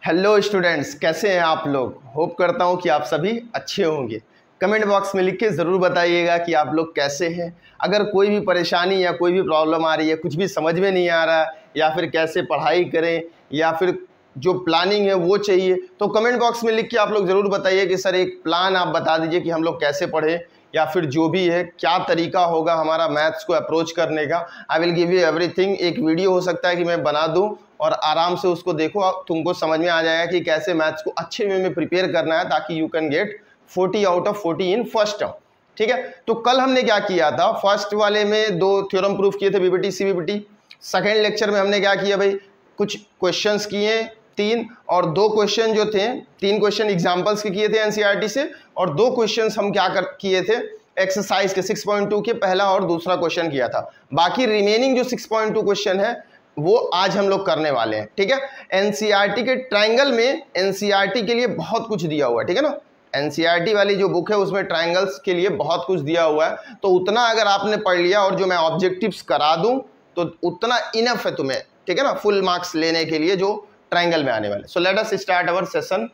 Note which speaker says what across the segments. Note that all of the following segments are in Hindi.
Speaker 1: हेलो स्टूडेंट्स, कैसे हैं आप लोग। होप करता हूं कि आप सभी अच्छे होंगे। कमेंट बॉक्स में लिख के ज़रूर बताइएगा कि आप लोग कैसे हैं। अगर कोई भी परेशानी या कोई भी प्रॉब्लम आ रही है, कुछ भी समझ में नहीं आ रहा या फिर कैसे पढ़ाई करें या फिर जो प्लानिंग है वो चाहिए, तो कमेंट बॉक्स में लिख के आप लोग ज़रूर बताइए कि सर एक प्लान आप बता दीजिए कि हम लोग कैसे पढ़ें या फिर जो भी है क्या तरीका होगा हमारा मैथ्स को अप्रोच करने का। I will give you everything. एक वीडियो हो सकता है कि मैं बना दूं और आराम से उसको देखो, तुमको समझ में आ जाएगा कि कैसे मैथ्स को अच्छे वे में प्रिपेयर करना है ताकि you can get 40 out of 40 in first term. ठीक है, तो कल हमने क्या किया था, फर्स्ट वाले में 2 थ्योरम प्रूफ किए थे, बीबीटी सीबीपीटी। सेकेंड लेक्चर में हमने क्या किया भाई, कुछ क्वेश्चंस किए 3 और 2 क्वेश्चन जो थे, 3 क्वेश्चन एग्जाम्पल्स के किए थे एनसीईआरटी से और 2 क्वेश्चंस हम क्या किए थे एक्सरसाइज के 6.2 के पहला और दूसरा क्वेश्चन किया था। बाकी रिमेनिंग जो 6.2 क्वेश्चन है वो आज हम लोग करने वाले हैं। ठीक है, एनसीईआरटी के ट्रायंगल में एनसीईआरटी के लिए बहुत कुछ दिया हुआ है। ठीक है ना, एनसीईआरटी वाली जो बुक है उसमें ट्रायंगल्स के लिए बहुत कुछ दिया हुआ है, तो उतना अगर आपने पढ़ लिया और जो मैं ऑब्जेक्टिव्स करा दूं तो उतना इनफ है तुम्हें। ठीक है ना, फुल मार्क्स लेने के लिए जो ट्रायंगल में आने वाले। सो let us start our session.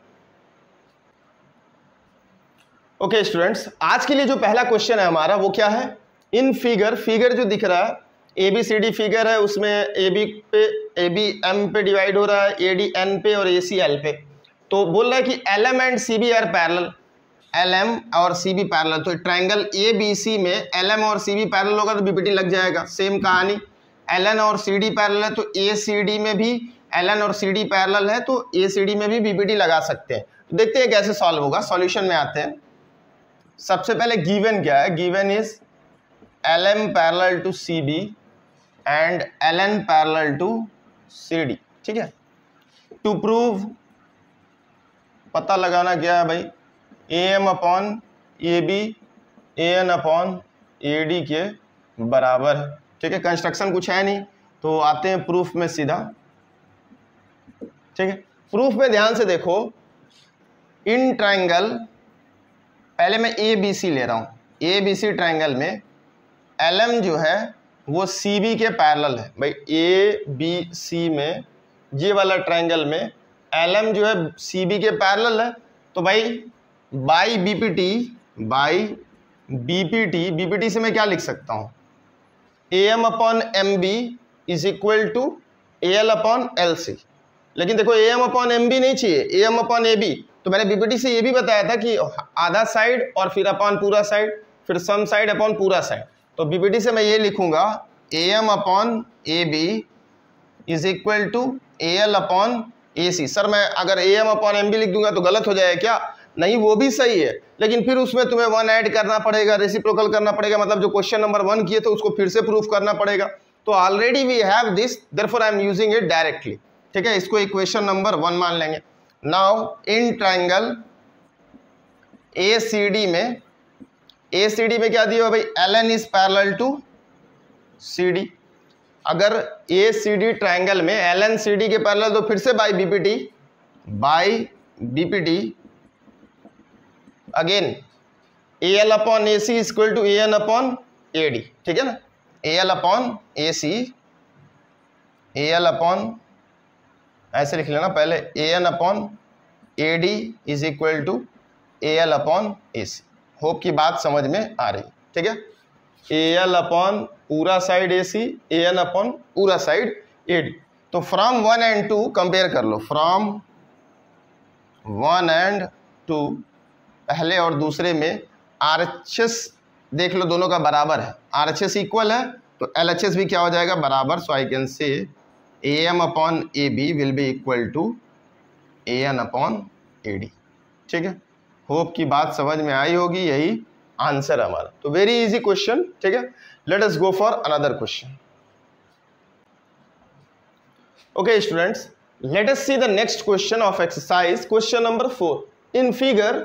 Speaker 1: Okay students, आज के लिए जो पहला क्वेश्चन है हमारा वो क्या है, इन फिगर जो दिख रहा है ABCD फिगर है, उसमें AB M पे डिवाइड हो रहा है, AD N पे और AC L पे। तो बोल रहा है कि LM and CB are parallel, LM और CB पैरेलल। तो ट्रायंगल ABC में LM और CB पैरेलल होगा तो BPT लग जाएगा। सेम कहानी, LN और CD पैरेलल है तो ACD में भी LN और CD पैरेलल है तो ACD में भी BPT लगा सकते हैं। तो देखते हैं कैसे सॉल्व होगा। सॉल्यूशन में आते हैं। सबसे पहले गिवन क्या है, given is LM parallel to CB and LN parallel to CD। ठीक है, टू प्रूव पता लगाना क्या है भाई, AM upon AB AN upon AD के बराबर है। ठीक है, कंस्ट्रक्शन कुछ है नहीं तो आते हैं प्रूफ में सीधा। ठीक है, प्रूफ में ध्यान से देखो, इन ट्रायंगल, पहले मैं ABC ले रहा हूं। ABC ट्रायंगल में LM जो है वो CB के पैरेलल है। भाई ABC में ये वाला ट्रायंगल में LM जो है CB के पैरेलल है, तो भाई बाई BPT से मैं क्या लिख सकता हूं, AM upon MB is equal to AL upon LC। लेकिन देखो AM अपॉन MB नहीं चाहिए, AM अपॉन AB। तो मैंने BPT से ये भी बताया था कि आधा साइड और फिर अपॉन पूरा साइड, फिर सम साइड अपॉन पूरा साइड। तो BPT से मैं ये लिखूंगा AM upon AB is equal to AL upon AC। Sir मैं अगर AM अपॉन MB लिख दूंगा तो गलत हो जाएगा क्या? नहीं, वो भी सही है, लेकिन फिर उसमें तुम्हें 1 ऐड करना पड़ेगा, रेसिप्रोकल करना पड़ेगा, मतलब जो क्वेश्चन नंबर 1 किए तो उसको फिर से प्रूफ करना पड़ेगा। तो already we have this, therefore I am using it directly. ठीक है, इसको इक्वेशन नंबर 1 मान लेंगे। नाउ इन ट्रायंगल ACD में क्या दिया भाई, LN is parallel to CD। अगर ACD ट्रायंगल में LN CD के पैरेलल तो फिर से by BPT again AL upon AC equal to AN upon AD। ठीक है ना, AL upon AC, AL upon ऐसे लिख लेना पहले, AN upon AD is equal to AL upon AC। Hope की बात समझ में आ रही। ठीक है, AL अपॉन पूरा साइड AC, AN अपॉन पूरा साइड AD। तो फ्रॉम 1 एंड 2 कंपेयर कर लो, फ्रॉम 1 एंड 2 पहले और दूसरे में RHS देख लो, दोनों का बराबर है, RHS इक्वल है तो LHS भी क्या हो जाएगा, बराबर। So I can say AM upon AB will be equal to AN upon AD। ठीक है, होप की बात समझ में आई होगी, यही आंसर है हमारा। तो वेरी इजी क्वेश्चन। ठीक है, let us go for another question. Okay students, let us see the next question of exercise, question number 4। In figure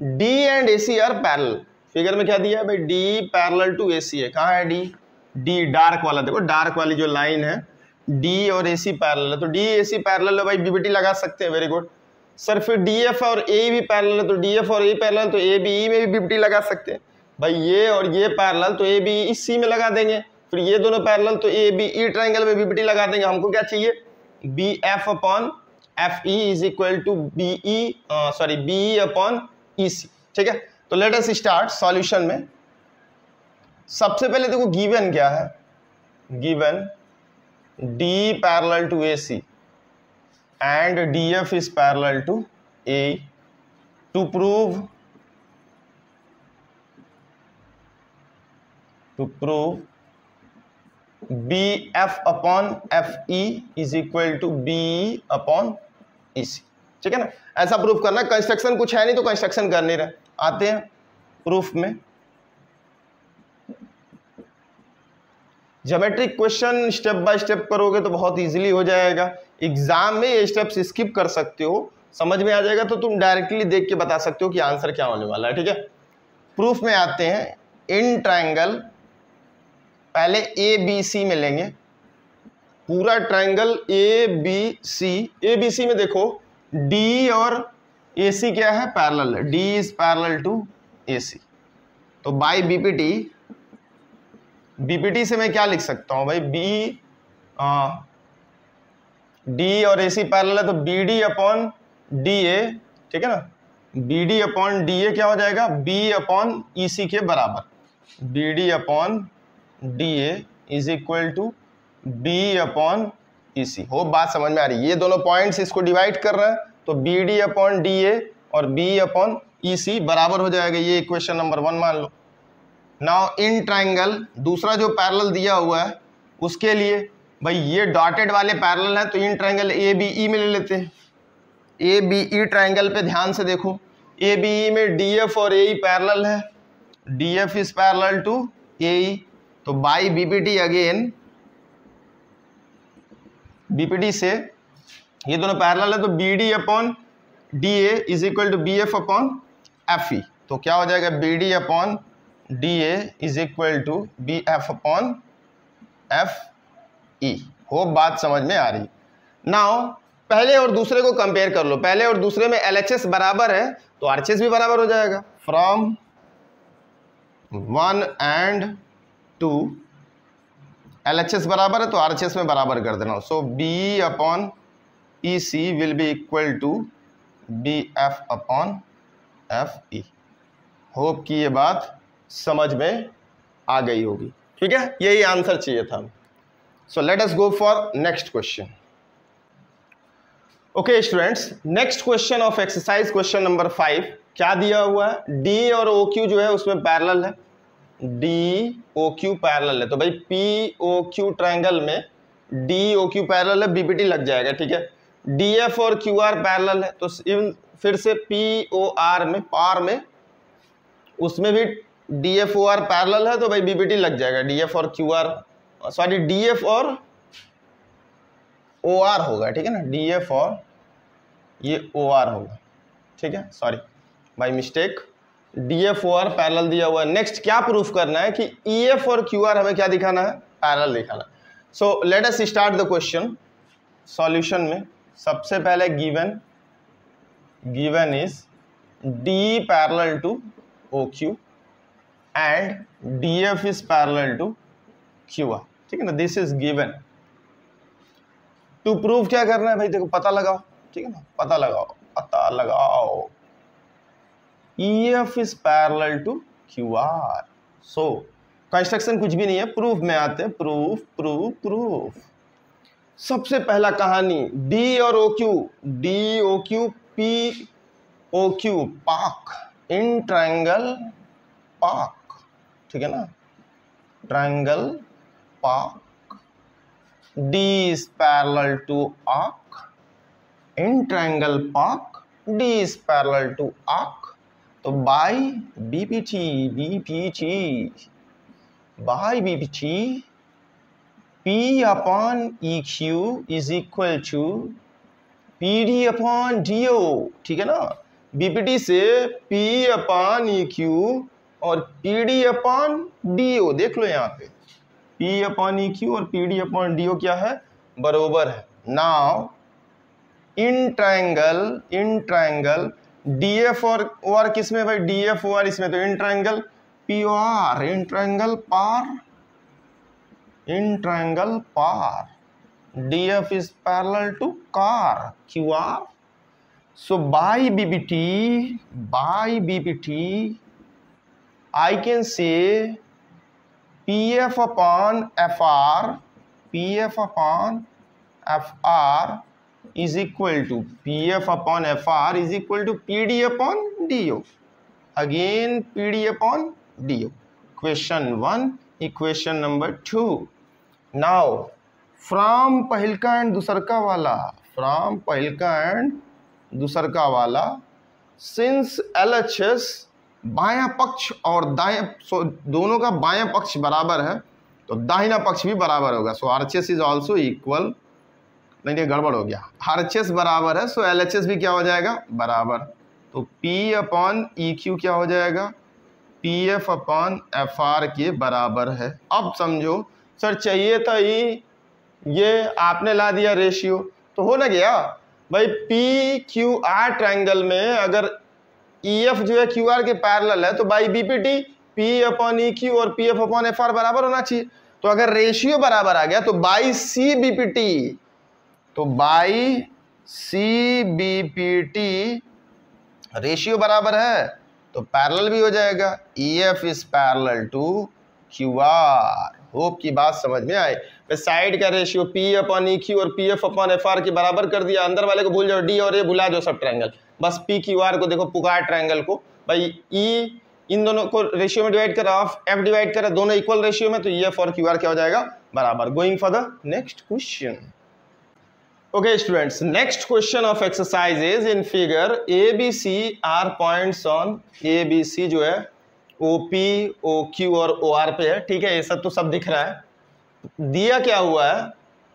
Speaker 1: D and AC are parallel. Figure में क्या दिया है भाई, D पैरेलल टू AC है। कहाँ है D डार्क वाला, देखो डार्क वाली जो लाइन है, D और AC पैरेलल है। तो D AC पैरेलल है भाई, BPT लगा सकते हैं, वेरी गुड। सर फिर DF और AE भी पैरेलल है, तो DF और AE पैरेलल तो ABE में भी BPT लगा सकते हैं भाई। ये और ये पैरेलल तो ABE इस C में लगा देंगे, फिर ये दोनों पैरेलल तो ABE ट्रायंगल में BPT लगा देंगे। हमको क्या चाहिए, BF upon F E is equal to BE upon EC. ठीक है, तो लेट अस स्टार्ट सॉल्यूशन में। सबसे पहले देखो गिवन क्या है, given D parallel to A C and D F is parallel to A. To prove B F upon F E is equal to B upon E C. ठीक है ना, ऐसा प्रूफ करना। कंस्ट्रक्शन कुछ है नहीं तो कंस्ट्रक्शन कर नहीं रहे, आते हैं प्रूफ में। Geometric question step by step करोगे तो बहुत इजीली हो जाएगा। एग्जाम में ये स्टेप्स स्किप कर सकते हो, समझ में आ जाएगा तो तुम डायरेक्टली देख के बता सकते हो कि आंसर क्या होने वाला है। ठीक है, प्रूफ में आते हैं। इन ट्रायंगल पहले ए बी सी में लेंगे, पूरा ट्रायंगल ए बी सी में देखो डी और ए सी क्या है, पैरेलल है। D is parallel to A सी। तो बाय बीपीटी से मैं क्या लिख सकता हूं भाई, डी और ए सी पैरेलल है तो B D upon D A. ठीक है ना, B D upon D A क्या हो जाएगा, बी अपॉन ई सी के बराबर। B D upon D A is equal to B upon E C. हो बात समझ में आ रही है? ये दोनों पॉइंट्स इसको डिवाइड कर रहे हैं तो B D upon D A और बी अपॉन ई सी बराबर हो जाएगा। ये इक्वेशन नंबर 1 मान लो। नाउ इन ट्रायंगल दूसरा जो पैरेलल दिया हुआ है उसके लिए भाई ये डॉटेड वाले पैरेलल है तो in triangle A B E में ले लेते हैं। ए बी ई ट्रायंगल पे ध्यान से देखो, ए बी ई में डी एफ और ए ई पैरेलल है। D F is parallel to A E. तो बाई बीपीटी अगेन, बीपीटी से ये दोनों पैरेलल है तो B D upon D A is equal to B F upon F E. तो क्या हो जाएगा, B D upon D A is equal to B F upon F E. हो बात समझ में आ रही? नाउ पहले और दूसरे को कंपेयर कर लो। पहले और दूसरे में LHS बराबर है तो RHS भी बराबर हो जाएगा। फ्रॉम 1 and 2 LHS बराबर है तो RHS में बराबर कर देना। So B upon E C will be equal to B F upon F E. Hope कि ये बात समझ में आ गई होगी। ठीक है, यही आंसर चाहिए था। सो let us go for next question. Okay students, next question of exercise question number 5 क्या दिया हुआ है, डी और ओ क्यू जो है उसमें पैरेलल है। डी ओ क्यू पैरेलल है तो भाई पी ओ क्यू ट्रायंगल में डी ओ क्यू पैरेलल है, बीपीटी लग जाएगा। ठीक है, डी एफ और क्यू आर पैरेलल है तो फिर से पी ओ आर में पार में उसमें भी D F O R parallel है तो भाई बीपीटी लग जाएगा। डी एफ और Q R, sorry D F और ओ आर होगा। ठीक है ना, डी एफ और ये ओ आर होगा। ठीक है, sorry by mistake, D F O R parallel दिया हुआ है। नेक्स्ट क्या प्रूफ करना है कि ई एफ और क्यू आर हमें क्या दिखाना है, पैरेलल दिखाना। So let us start the question. Solution में सबसे पहले given is D parallel to O Q and D F is parallel to Q R. ठीक है ना, this is given. To prove क्या करना है भाई, देखो पता लगाओ। ठीक है ना, पता लगाओ E F is parallel to Q R. So construction कुछ भी नहीं है, प्रूफ में आते हैं। प्रूफ सबसे पहला कहानी डी और O Q, D O Q P O Q पाक इन ट्रायंगल पाक। ठीक है ना, ट्रायंगल पाक, D is parallel to arc. In triangle पाक D is parallel to arc. तो by BPT P upon E Q is equal to P D upon D O. ठीक है ना, बीपीटी से P अपॉन ई क्यू और P D upon D O. देख लो यहाँ पे P अपॉन ई क्यू और P D upon D O क्या है, बरोबर है। Now in triangle D F और ओ आर किस में भाई, डी एफ ओ आर इसमें, तो in triangle P O R, in triangle पार DF is parallel to car, QR. So by BPT, I can say PF upon FR is equal to PD upon DO. Again PD upon DO. Question 1. Equation number 2. Now from पहिलका एंड दूसरका वाला, सिंस LHS बायां पक्ष और दाएं दोनों का बायां पक्ष बराबर है तो दाहिना पक्ष भी बराबर होगा। सो RHS इज ऑल्सो इक्वल, नहीं गड़बड़ हो गया, RHS बराबर है सो LHS भी क्या हो जाएगा बराबर। तो P अपॉन EQ क्या हो जाएगा, PF अपॉन FR के बराबर है। अब समझो सर चाहिए था ये आपने ला दिया रेशियो, तो हो ना गया भाई। PQR ट्रायंगल में अगर EF जो है QR के पैरेलल है तो by BPT P upon EQ और PF अपॉन FR बराबर होना चाहिए। तो अगर रेशियो बराबर आ गया तो बाई CBPT रेशियो बराबर है तो पैरेलल भी हो जाएगा। EF is parallel to QR। Hope की बात समझ में आए। साइड का रेशियो P अपॉन EQ और PF अपॉन FR के बराबर कर दिया। अंदर वाले को भूल जाओ, D और A भुला जाओ, सब ट्रायंगल। बस PQR को देखो, पुकार ट्रायंगल को भाई E इन दोनों को रेशियो में डिवाइड करा, F डिवाइड करा, दोनों इक्वल रेशियो में, तो EF और QR क्या हो जाएगा बराबर। Going for the next question. Okay students, next question of exercise is in figure ABC are points on ABC जो है OP, OQ और OR पे है, ठीक है। ये सब तो सब दिख रहा है। दिया क्या हुआ है,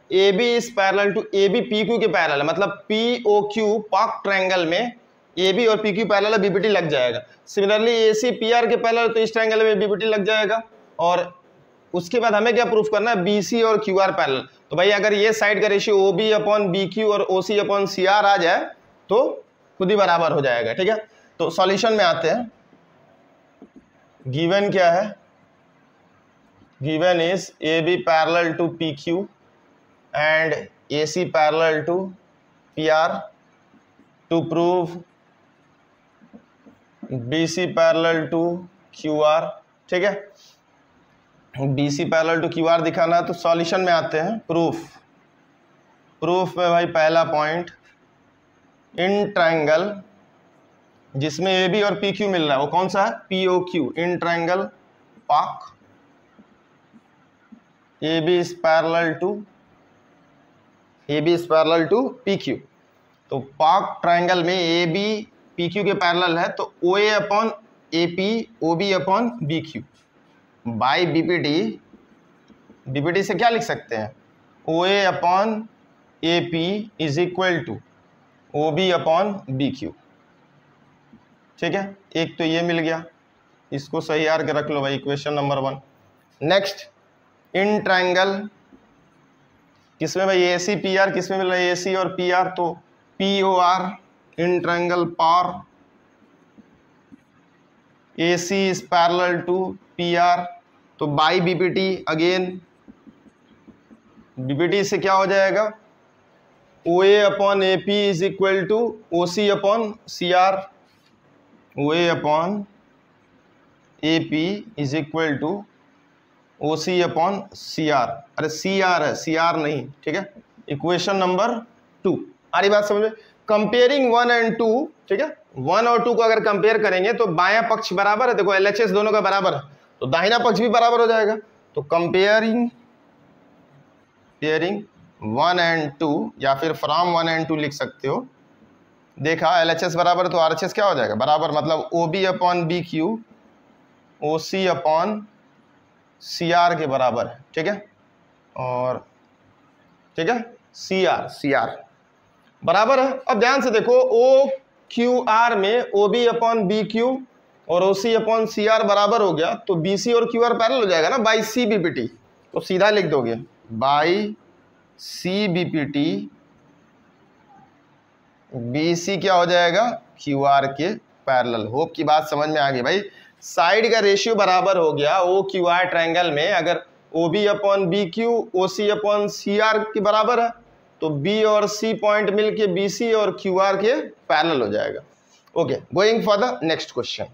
Speaker 1: AB is parallel to AB PQ के पैरेलल है, मतलब POQ पाक ट्रायंगल में AB और PQ पैरेलल है, BPT लग जाएगा। सिमिलरली AC PR के पैरेलल तो इस ट्रायंगल में BPT लग जाएगा। और उसके बाद हमें क्या प्रूफ करना है, BC और QR पैरेलल। तो भाई अगर ये साइड का रेशियो OB अपॉन BQ और OC अपॉन CR आ जाए तो खुद ही बराबर हो जाएगा, ठीक है। तो सॉल्यूशन में आते हैं। गिवन क्या है, given is AB parallel to PQ and AC parallel to PR टू प्रूव BC पैरेलल टू QR, ठीक है। BC पैरेलल टू QR दिखाना है तो सॉल्यूशन में आते हैं। प्रूफ में भाई पहला पॉइंट, इन ट्रायंगल जिसमें AB और PQ मिल रहा है वो कौन सा है, POQ। इन ट्रायंगल पाक AB is parallel to PQ। तो पाक ट्रायंगल में AB PQ के पैरेलल है तो OA upon AP OB upon BQ बाई BPT से क्या लिख सकते हैं, OA upon AP is equal to OB upon BQ, ठीक है। एक तो ये मिल गया, इसको सही यार के रख लो भाई, equation number 1। Next, in triangle किसमें भाई AC PR किसमें मिल रहा है, AC और PR, तो POR इन ट्रायंगल पार AC is parallel to PR। तो बाई BPT अगेन, BPT से क्या हो जाएगा, OA upon AP is equal to OC upon CR। OA upon AP is equal to OC upon CR। अरे CR है, CR नहीं, ठीक है। इक्वेशन नंबर 2 आ रही बात समझ में। कंपेयरिंग 1 एंड 2, ठीक है। 1 और 2 को अगर कंपेयर करेंगे तो बायां पक्ष बराबर है, देखो LHS दोनों का बराबर है तो दाहिना पक्ष भी बराबर हो जाएगा। तो कंपेयरिंग 1 एंड 2 या फिर फ्रॉम 1 एंड 2 लिख सकते हो। देखा LHS बराबर तो RHS क्या हो जाएगा बराबर, मतलब OB upon BQ OC upon CR के बराबर है, ठीक है। और ठीक है CR बराबर है। अब ध्यान से देखो, OQR में OB अपॉन BQ और OC अपॉन CR बराबर हो गया तो BC और QR पैरेलल हो जाएगा ना बाई CBPT। तो सीधा लिख दोगे बाई CBPT, BC क्या हो जाएगा QR के पैरेलल। होप की बात समझ में आ गई भाई। साइड का रेशियो बराबर हो गया, OQR ट्रायंगल में अगर O B upon B Q O C upon C R के बराबर है, तो बी और सी पॉइंट मिलके बी सी और क्यू आर के पैरेलल हो जाएगा। Okay, going for the next question.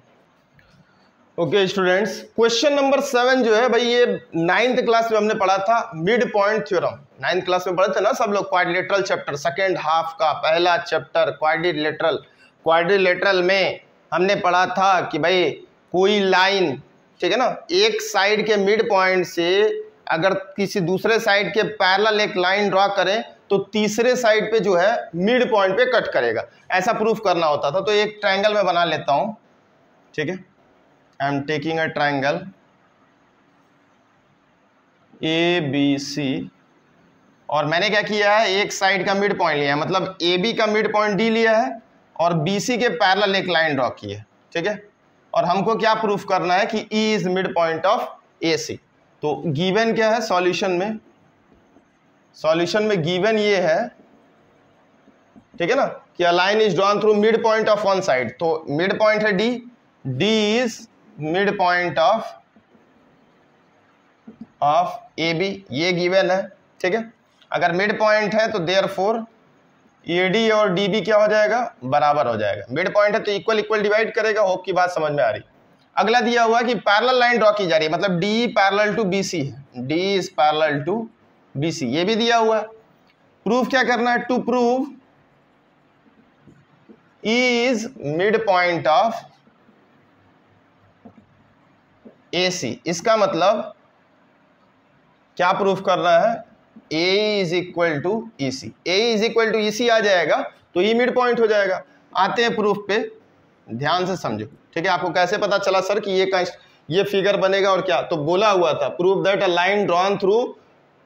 Speaker 1: Okay students, question number 7 जो है भाई, ये 9th क्लास में हमने पढ़ा था mid point theorem. 9th class में पढ़े थे ना सब लोग, क्वाड्रिलेटरल चैप्टर सेकेंड हाफ का पहला चैप्टर क्वाड्रिलेटरल। क्वाड्रिलेटरल में हमने पढ़ा था कि भाई कोई लाइन, ठीक है ना, एक साइड के मिड पॉइंट से अगर किसी दूसरे साइड के पैरेलल एक लाइन ड्रॉ करें तो तीसरे साइड पे जो है मिड पॉइंट पे कट करेगा, ऐसा प्रूफ करना होता था। तो एक ट्रायंगल में बना लेता हूं, ठीक है। I am taking a triangle ABC और मैंने क्या किया है, एक साइड का मिड पॉइंट लिया है, मतलब AB का मिड पॉइंट D लिया है और BC के पैरेलल एक लाइन ड्रॉ की है, ठीक है। और हमको क्या प्रूफ करना है कि E is mid point of AC। तो गिवन क्या है सॉल्यूशन में, सॉल्यूशन में गिवन ये है, ठीक है ना, कि a line is drawn through mid point of one side. तो मिड पॉइंट है D is mid point of AB, ये गिवन है, ठीक है। अगर मिड पॉइंट है तो देयरफॉर AD और DB क्या हो जाएगा, बराबर हो जाएगा। मिड पॉइंट है तो इक्वल इक्वल डिवाइड करेगा। होप की बात समझ में आ रही। अगला दिया हुआ है कि पैरेलल लाइन ड्रॉ की जा रही है, मतलब D पैरेलल टू BC है, D is parallel to BC, ये भी दिया हुआ है। प्रूफ क्या करना है, to prove E is mid point of AC। इसका मतलब क्या प्रूफ करना है, A is equal to EC। A is equal to EC आ जाएगा तो E मिड पॉइंट हो जाएगा। आते हैं प्रूफ पे, ध्यान से समझो, ठीक है। आपको कैसे पता चला सर कि ये फिगर बनेगा और क्या, तो बोला हुआ था proof that a line drawn through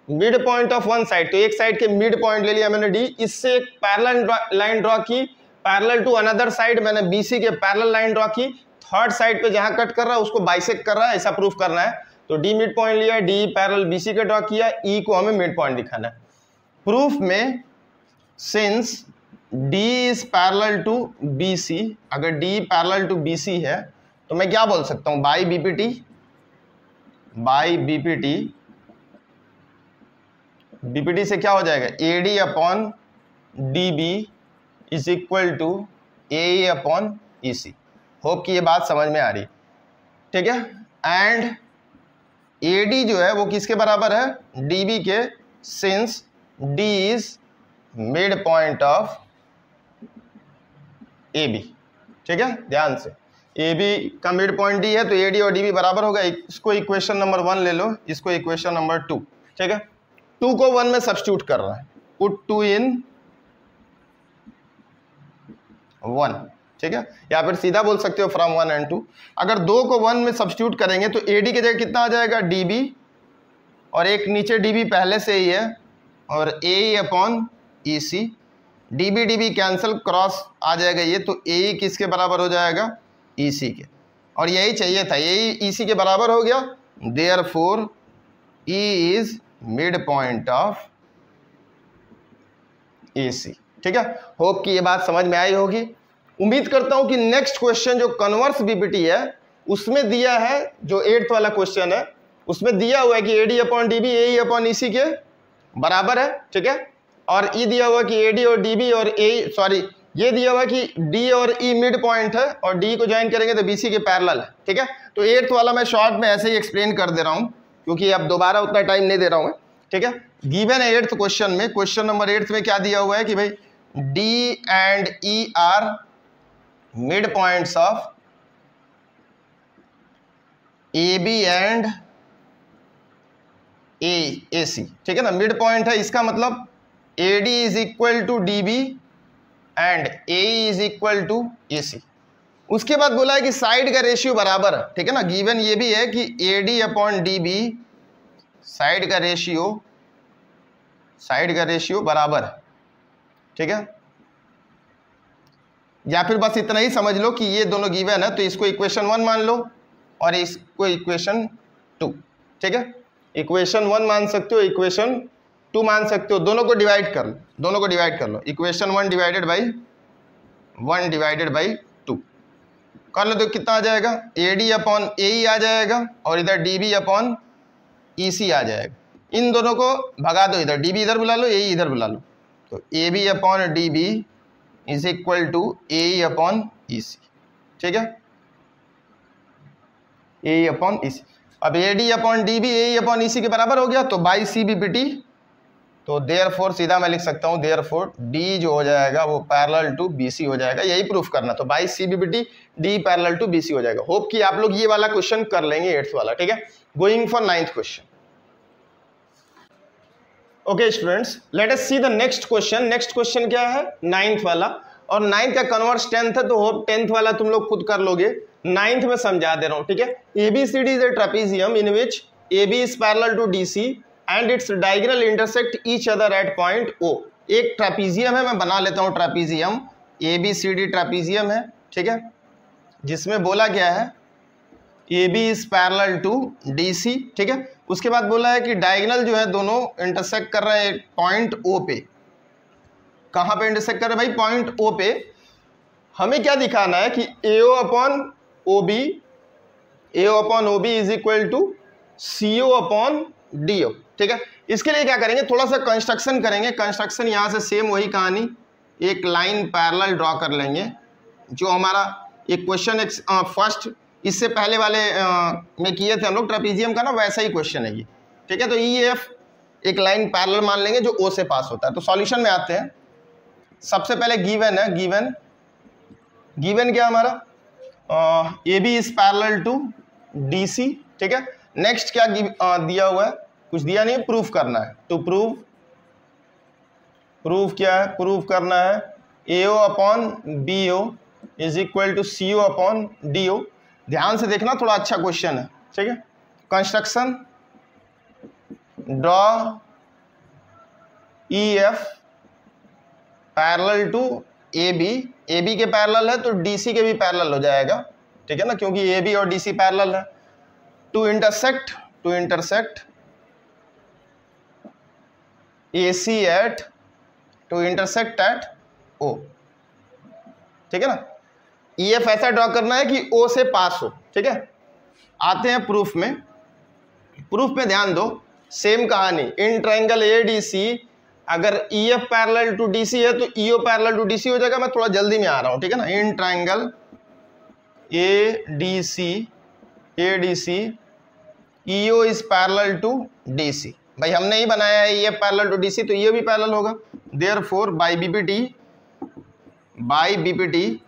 Speaker 1: mid point of one side. तो एक साइड के मिड पॉइंट ले लिया मैंने D, इससे एक पैरेलल लाइन ड्रॉ की पैरेलल टू अनदर साइड, मैंने BC के पैरेलल लाइन ड्रॉ की, थर्ड साइड पे जहां कट कर रहा है उसको बाइसेक्ट कर रहा है, ऐसा प्रूफ करना है। तो D मिड पॉइंट लिया, D पैरेलल BC के ड्रॉ किया, E को हमें मिड पॉइंट दिखाना है। प्रूफ में since D is parallel to BC, अगर D पैरेलल टू BC है तो मैं क्या बोल सकता हूं, बाई BPT से क्या हो जाएगा, AD upon DB is equal to AE upon EC। Hope कि ये बात समझ में आ रही, ठीक है। एंड AD जो है वो किसके बराबर है, DB के, since D is mid point of AB, ठीक है। ध्यान से, AB का मिड पॉइंट D है तो AD और DB बराबर होगा। इसको इक्वेशन नंबर 1 ले लो, इसको इक्वेशन नंबर 2, ठीक है। 2 को 1 में सब्स्टिट्यूट कर रहा है, पुट 2 इन 1, ठीक है, या फिर सीधा बोल सकते हो फ्रॉम 1 and 2। अगर 2 को 1 में सब्स्टिट्यूट करेंगे तो AD की जगह कितना आ जाएगा, DB, और एक नीचे DB पहले से ही है, और AE upon EC। DB cancel, cross आ जाएगा ये, तो AE किसके बराबर हो जाएगा, EC के, और यही चाहिए था, यही EC के बराबर हो गया। Therefore E is mid point of AC, ठीक है। होप कि ये बात समझ में आई होगी। उम्मीद करता हूं कि नेक्स्ट क्वेश्चन जो कन्वर्स BPT है उसमें दिया है, जो 8th वाला क्वेश्चन है उसमें दिया हुआ है कि AD upon DB AE upon EC के बराबर है, ठीक है। और E दिया हुआ कि AD और DB और AE, सॉरी, ये दिया हुआ कि D और E मिड पॉइंट है और D को ज्वाइन करेंगे तो BC के पैरेलल है, ठीक है। तो 8th वाला मैं शॉर्ट में ऐसे ही एक्सप्लेन कर दे रहा हूं क्योंकि अब दोबारा उतना टाइम नहीं दे रहा हूं, ठीक है। गिवन है 8th क्वेश्चन में, क्वेश्चन नंबर 8 में क्या दिया हुआ है कि भाई D and E are mid points of AB and AC, ठीक है ना, मिड पॉइंट है। इसका मतलब AD is equal to DB and AE is equal to AC। उसके बाद बोला है कि साइड का रेशियो बराबर है, ठीक है ना। गिवन ये भी है कि AD अपॉन DB साइड का रेशियो बराबर है, ठीक है। या फिर बस इतना ही समझ लो कि ये दोनों गिवन है तो इसको इक्वेशन 1 मान लो और इसको इक्वेशन 2, ठीक है। इक्वेशन 1 मान सकते हो, इक्वेशन 2 मान सकते हो, दोनों को डिवाइड कर लो, इक्वेशन 1 डिवाइडेड बाई 2 कर लो तो कितना आ जाएगा, AD अपॉन AE आ जाएगा और इधर DB अपॉन EC आ जाएगा। इन दोनों को भगा दो इधर, DB इधर बुला लो, AE इधर बुला लो, तो AB upon DB is equal to AE upon EC। ठीक है, AE अपॉन EC। अब AD upon DB AE upon EC के बराबर हो गया, तो बाई CBPT, तो देयरफॉर सीधा मैं लिख सकता हूँ देयरफॉर D जो हो जाएगा वो पैरेलल टू BC हो जाएगा। यही प्रूफ करना, तो by CBPT D parallel to BC हो जाएगा। होप कि आप लोग ये वाला क्वेश्चन कर लेंगे 8th वाला। ठीक है, going for 9th question. Okay students, let us see the next question. Next question क्या है? 9th वाला, और 9th का कन्वर्स 10th है, तो होप 10th वाला तुम लोग खुद कर लोगे। 9th में समझा दे रहा हूं। ठीक है, ABCD is a trapezium in which AB is parallel to DC and its diagonal intersect each other at point O। एक ट्रेपेजियम है, मैं बना लेता हूं ट्रेपेजियम, ABCD ट्रेपेजियम है। ठीक है, जिसमें बोला गया है AB is parallel to DC। ठीक है, उसके बाद बोला है कि डायगोनल जो है दोनों इंटरसेक्ट कर रहे हैं पॉइंट O पे। कहाँ पे इंटरसेक्ट कर रहे हैं भाई? पॉइंट O पे। हमें क्या दिखाना है कि AO upon OB is equal to CO upon DO। ठीक है, इसके लिए क्या करेंगे, थोड़ा सा कंस्ट्रक्शन करेंगे। कंस्ट्रक्शन यहाँ से सेम वही कहानी, एक लाइन पैरेलल ड्रॉ कर लेंगे। जो हमारा एक क्वेश्चन फर्स्ट इससे पहले वाले में किए थे हम लोग ट्रेपेजियम का ना, वैसा ही क्वेश्चन है ये। ठीक है, तो EF एक लाइन पैरेलल मान लेंगे जो O से पास होता है। तो सॉल्यूशन में आते हैं। सबसे पहले गिवन है, गिवन क्या हमारा? AB is parallel to DC। ठीक है, नेक्स्ट क्या दिया हुआ है? कुछ दिया नहीं, प्रूफ करना है। टू प्रूफ क्या है? प्रूफ करना है AO upon BO is equal to CO upon DO। ध्यान से देखना, थोड़ा अच्छा क्वेश्चन है। ठीक है, construction, draw EF parallel to AB के पैरेलल है तो DC के भी पैरेलल हो जाएगा। ठीक है ना, क्योंकि AB और DC पैरेलल है। To intersect AC at to intersect at O। ठीक है ना, EF ऐसा ड्रॉ करना है कि O से पास हो। ठीक है, आते हैं प्रूफ में। प्रूफ में ध्यान दो, सेम कहानी। इन ट्रायंगल ADC अगर EF पैरेलल टू DC है तो EO पैरेलल टू DC हो जाएगा। मैं थोड़ा जल्दी में आ रहा हूं। ठीक है ना, in triangle ADC EO is parallel to DC। भाई हमने ही बनाया है EF पैरेलल टू DC, तो EO भी पैरेलल होगा। Therefore by BPT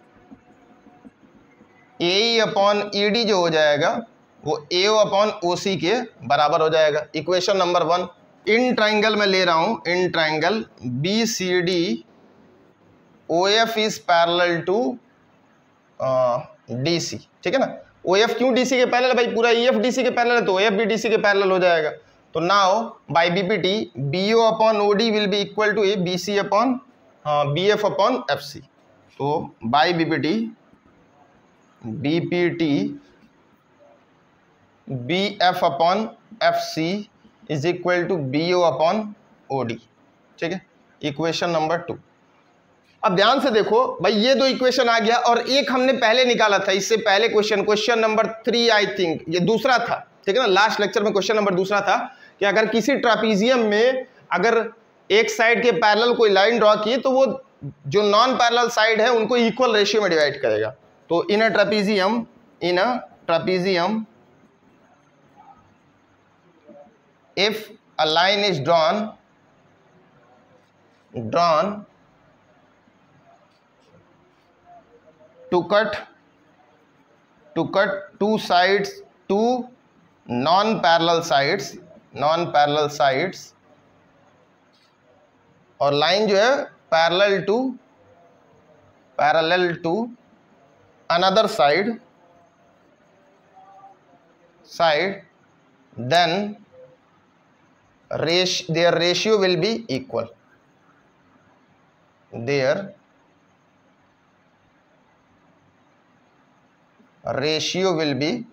Speaker 1: AE upon ED जो हो जाएगा वो AO अपॉन OC के बराबर हो जाएगा। Equation number 1। इन ट्राइंगल में ले रहा हूं, in triangle BCD OF is parallel to DC। ठीक है ना, OF क्यों DC के पैरेलल? भाई पूरा EF DC के पैरेलल है तो OF भी DC के पैरेलल हो जाएगा। तो now by BPT BO upon OD will be equal to BC upon BF upon FC। तो by BPT BF upon FC is equal to BO upon OD। ठीक है, इक्वेशन नंबर 2। अब ध्यान से देखो भाई, ये दो इक्वेशन आ गया और एक हमने पहले निकाला था इससे पहले क्वेश्चन नंबर 3 आई थिंक, ये दूसरा था। ठीक है ना, लास्ट लेक्चर में क्वेश्चन नंबर दूसरा था कि अगर किसी ट्रापेजियम में अगर एक साइड के पैरेलल कोई लाइन ड्रॉ की तो वो जो नॉन पैरेलल साइड है उनको इक्वल रेशियो में डिवाइड करेगा। तो इन अ trapezium if a line is drawn to cut two sides, two non-parallel sides और लाइन जो है parallel to another side, then their ratio will be equal. Their ratio will be,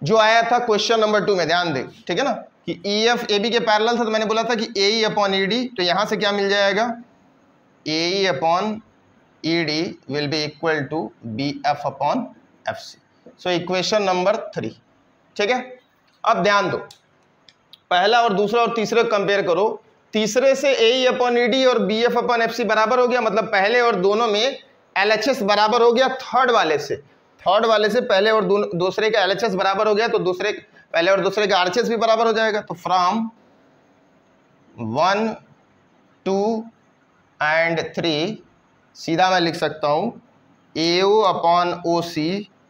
Speaker 1: जो आया था क्वेश्चन नंबर 2 में, ध्यान दे। ठीक है ना, कि EF AB के पैरेलल था तो मैंने बोला था कि AE अपॉन ED, तो यहां से क्या मिल जाएगा? AE upon ED will be equal to BF upon FC। So equation number 3, ठीक है। अब ध्यान दो, पहला और दूसरा और तीसरे कंपेयर करो। तीसरे से AE/ED और BF/FC बराबर हो गया, मतलब पहले और दोनों में LHS बराबर हो गया। थर्ड वाले से पहले और दूसरे का LHS बराबर हो गया, तो पहले और दूसरे का RHS भी बराबर हो जाएगा। तो फ्रॉम 1, 2 एंड 3 सीधा मैं लिख सकता हूं AO/OC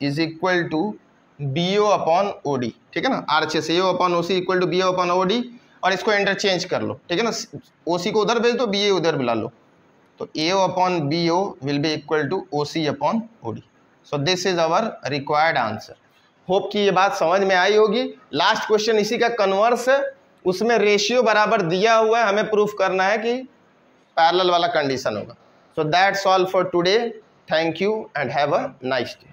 Speaker 1: is equal to BO/OD, ठीक है ना। RHS AO/OC equal to BO/OD, और इसको इंटरचेंज कर लो, ठीक है ना। OC को उधर भेज दो, BA उधर बुला लो, तो AO/BO will be equal to OC/OD। So this is our required answer. Hope कि ये बात समझ में आई होगी। लास्ट क्वेश्चन इसी का कन्वर्स है, उसमें रेशियो बराबर दिया हुआ है, हमें प्रूफ करना है कि पैरेलल वाला कंडीशन होगा। So that's all for today. Thank you and have a nice day.